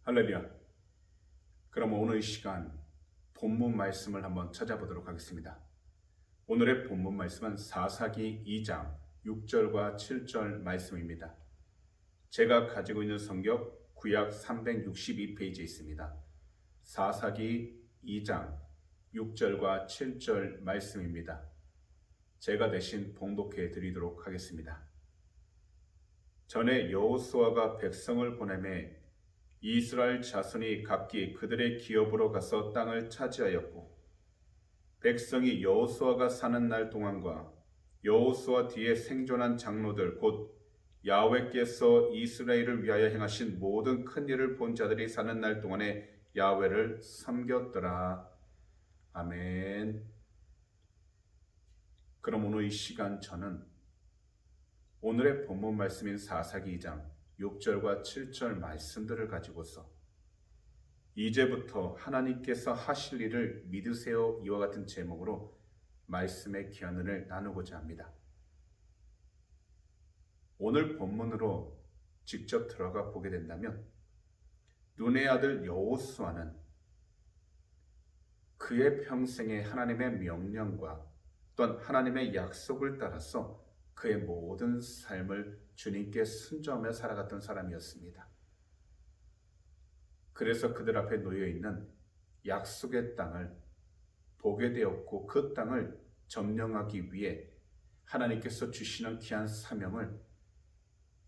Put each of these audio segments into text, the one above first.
할렐루야. 그럼 오늘 이 시간 본문 말씀을 한번 찾아보도록 하겠습니다. 오늘의 본문 말씀은 사사기 2장 6절과 7절 말씀입니다. 제가 가지고 있는 성경 구약 362페이지에 있습니다. 사사기 2장 6절과 7절 말씀입니다. 제가 대신 봉독해 드리도록 하겠습니다. 전에 여호수아가 백성을 보내매 이스라엘 자손이 각기 그들의 기업으로 가서 땅을 차지하였고, 백성이 여호수아가 사는 날 동안과 여호수아 뒤에 생존한 장로들 곧 야훼께서 이스라엘을 위하여 행하신 모든 큰 일을 본 자들이 사는 날 동안에 야훼를 섬겼더라. 아멘. 그럼 오늘 이 시간 저는 오늘의 본문 말씀인 사사기 2장 6절과 7절 말씀들을 가지고서 이제부터 하나님께서 하실 일을 믿으세요 이와 같은 제목으로 말씀의 기원을 나누고자 합니다. 오늘 본문으로 직접 들어가 보게 된다면 눈의 아들 여호수아는 그의 평생에 하나님의 명령과 또한 하나님의 약속을 따라서 그의 모든 삶을 주님께 순종하며 살아갔던 사람이었습니다. 그래서 그들 앞에 놓여있는 약속의 땅을 보게 되었고, 그 땅을 점령하기 위해 하나님께서 주시는 귀한 사명을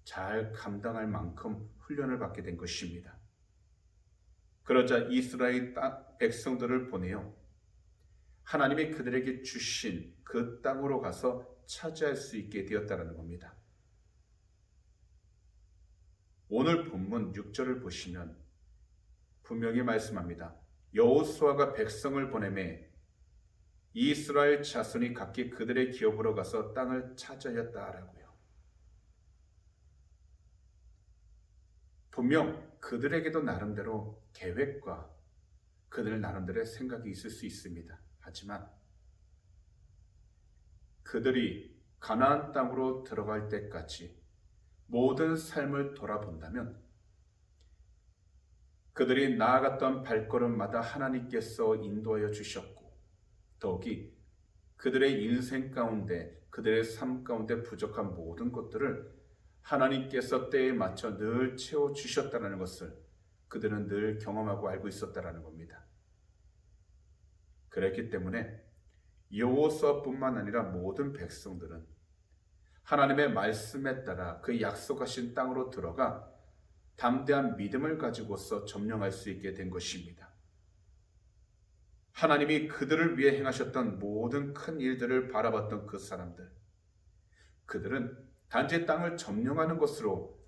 잘 감당할 만큼 훈련을 받게 된 것입니다. 그러자 이스라엘 백성들을 보내어 하나님이 그들에게 주신 그 땅으로 가서 차지할 수 있게 되었다는 겁니다. 오늘 본문 6절을 보시면 분명히 말씀합니다. 여호수아가 백성을 보내매 이스라엘 자손이 각기 그들의 기업으로 가서 땅을 차지하였다라고요. 분명 그들에게도 나름대로 계획과 그들 나름대로의 생각이 있을 수 있습니다. 하지만 그들이 가나안 땅으로 들어갈 때까지 모든 삶을 돌아본다면 그들이 나아갔던 발걸음마다 하나님께서 인도하여 주셨고, 더욱이 그들의 인생 가운데, 그들의 삶 가운데 부족한 모든 것들을 하나님께서 때에 맞춰 늘 채워주셨다는 것을 그들은 늘 경험하고 알고 있었다는 겁니다. 그랬기 때문에 여호수아뿐만 아니라 모든 백성들은 하나님의 말씀에 따라 그 약속하신 땅으로 들어가 담대한 믿음을 가지고서 점령할 수 있게 된 것입니다. 하나님이 그들을 위해 행하셨던 모든 큰 일들을 바라봤던 그 사람들, 그들은 단지 땅을 점령하는 것으로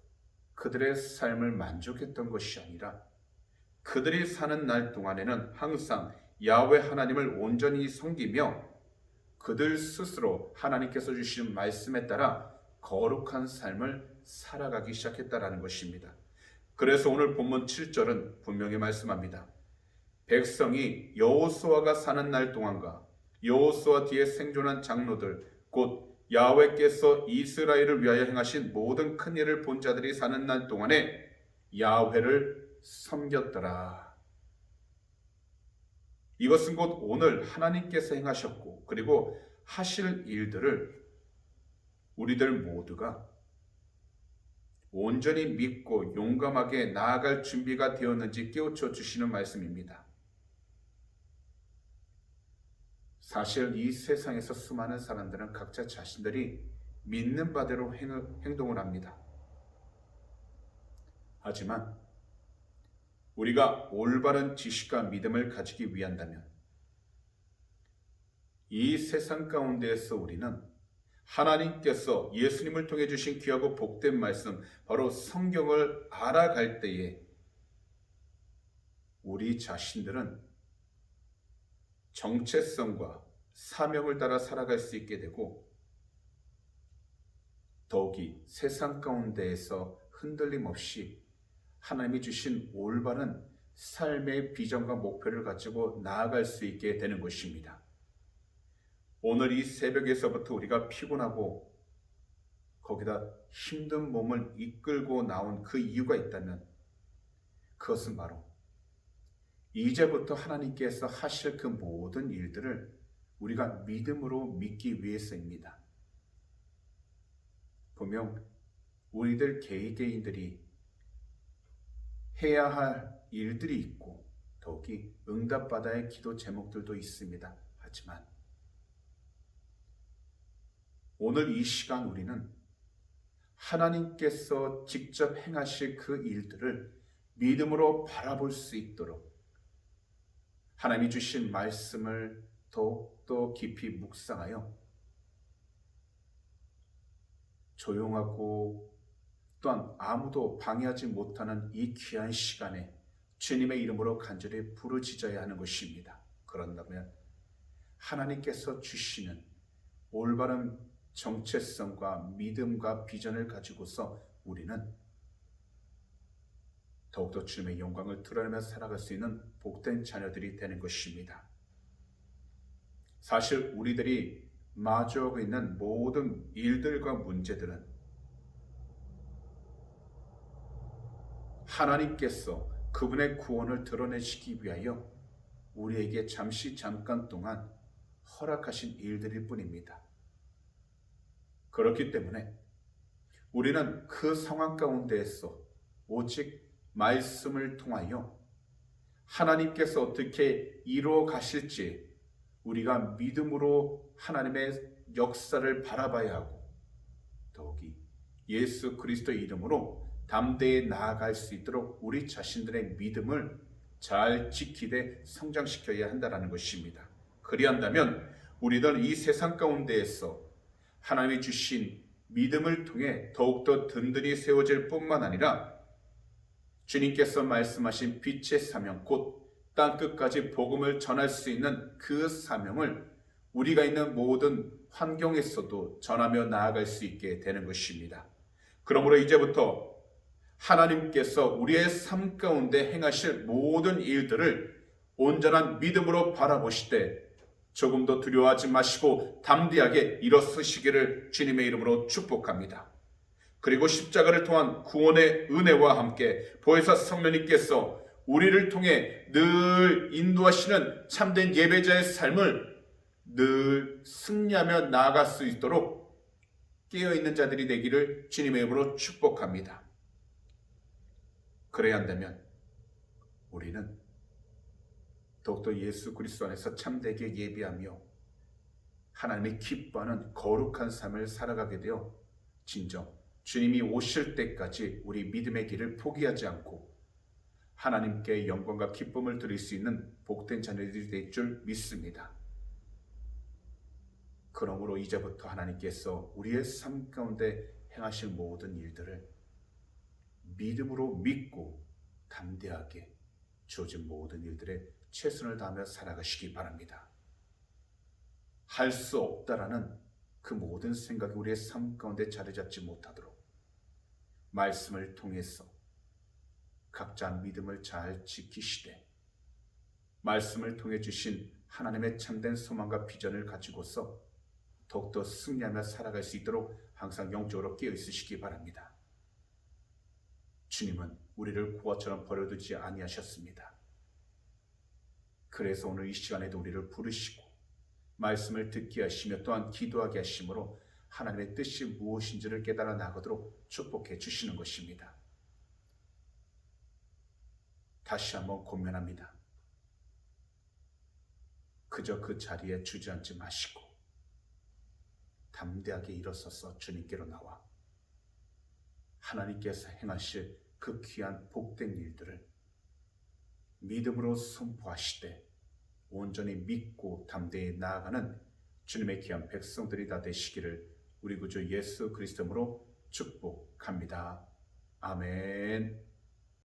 그들의 삶을 만족했던 것이 아니라 그들이 사는 날 동안에는 항상 야훼 하나님을 온전히 섬기며 그들 스스로 하나님께서 주신 말씀에 따라 거룩한 삶을 살아가기 시작했다라는 것입니다. 그래서 오늘 본문 7절은 분명히 말씀합니다. 백성이 여호수아가 사는 날 동안과 여호수아 뒤에 생존한 장로들 곧 야훼께서 이스라엘을 위하여 행하신 모든 큰 일을 본 자들이 사는 날 동안에 야훼를 섬겼더라. 이것은 곧 오늘 하나님께서 행하셨고 그리고 하실 일들을 우리들 모두가 온전히 믿고 용감하게 나아갈 준비가 되었는지 깨우쳐 주시는 말씀입니다. 사실 이 세상에서 수많은 사람들은 각자 자신들이 믿는 바대로 행동을 합니다. 하지만 우리가 올바른 지식과 믿음을 가지기 위한다면 이 세상 가운데에서 우리는 하나님께서 예수님을 통해 주신 귀하고 복된 말씀, 바로 성경을 알아갈 때에 우리 자신들은 정체성과 사명을 따라 살아갈 수 있게 되고, 더욱이 세상 가운데에서 흔들림 없이 하나님이 주신 올바른 삶의 비전과 목표를 가지고 나아갈 수 있게 되는 것입니다. 오늘 이 새벽에서부터 우리가 피곤하고 거기다 힘든 몸을 이끌고 나온 그 이유가 있다면, 그것은 바로 이제부터 하나님께서 하실 그 모든 일들을 우리가 믿음으로 믿기 위해서입니다. 분명 우리들 개개인들이 해야 할 일들이 있고 더욱이 응답받아야 할 기도 제목들도 있습니다. 하지만 오늘 이 시간 우리는 하나님께서 직접 행하실 그 일들을 믿음으로 바라볼 수 있도록 하나님이 주신 말씀을 더욱더 깊이 묵상하여 조용하고 또한 아무도 방해하지 못하는 이 귀한 시간에 주님의 이름으로 간절히 부르짖어야 하는 것입니다. 그런다면 하나님께서 주시는 올바른 정체성과 믿음과 비전을 가지고서 우리는 더욱더 주님의 영광을 드러내며 살아갈 수 있는 복된 자녀들이 되는 것입니다. 사실 우리들이 마주하고 있는 모든 일들과 문제들은 하나님께서 그분의 구원을 드러내시기 위하여 우리에게 잠깐 동안 허락하신 일들일 뿐입니다. 그렇기 때문에 우리는 그 상황 가운데에서 오직 말씀을 통하여 하나님께서 어떻게 이루어 가실지 우리가 믿음으로 하나님의 역사를 바라봐야 하고 더욱이 예수 그리스도의 이름으로 담대히 나아갈 수 있도록 우리 자신들의 믿음을 잘 지키되 성장시켜야 한다는 것입니다. 그리한다면 우리는 이 세상 가운데에서 하나님이 주신 믿음을 통해 더욱더 든든히 세워질 뿐만 아니라 주님께서 말씀하신 빛의 사명 곧 땅끝까지 복음을 전할 수 있는 그 사명을 우리가 있는 모든 환경에서도 전하며 나아갈 수 있게 되는 것입니다. 그러므로 이제부터 하나님께서 우리의 삶 가운데 행하실 모든 일들을 온전한 믿음으로 바라보시되 조금도 두려워하지 마시고 담대하게 일어서시기를 주님의 이름으로 축복합니다. 그리고 십자가를 통한 구원의 은혜와 함께 보혜사 성령님께서 우리를 통해 늘 인도하시는 참된 예배자의 삶을 늘 승리하며 나아갈 수 있도록 깨어있는 자들이 되기를 주님의 이름으로 축복합니다. 그래야 한다면 우리는 더욱더 예수 그리스도 안에서 참되게 예배하며 하나님이 기뻐하는 거룩한 삶을 살아가게 되어 진정 주님이 오실 때까지 우리 믿음의 길을 포기하지 않고 하나님께 영광과 기쁨을 드릴 수 있는 복된 자녀들이 될 줄 믿습니다. 그러므로 이제부터 하나님께서 우리의 삶 가운데 행하실 모든 일들을 믿음으로 믿고 담대하게 주어진 모든 일들에 최선을 다하며 살아가시기 바랍니다. 할 수 없다라는 그 모든 생각이 우리의 삶 가운데 자리 잡지 못하도록 말씀을 통해서 각자 믿음을 잘 지키시되 말씀을 통해 주신 하나님의 참된 소망과 비전을 가지고서 더욱더 승리하며 살아갈 수 있도록 항상 영적으로 깨어 있으시기 바랍니다. 주님은 우리를 고아처럼 버려두지 아니하셨습니다. 그래서 오늘 이 시간에도 우리를 부르시고 말씀을 듣게 하시며 또한 기도하게 하심으로 하나님의 뜻이 무엇인지를 깨달아 나가도록 축복해 주시는 것입니다. 다시 한번 권면합니다. 그저 그 자리에 주저앉지 마시고 담대하게 일어서서 주님께로 나와 하나님께서 행하실 그 귀한 복된 일들을 믿음으로 선포하시되 온전히 믿고 담대히 나아가는 주님의 귀한 백성들이 다 되시기를 우리 구주 예수 그리스도로 축복합니다. 아멘.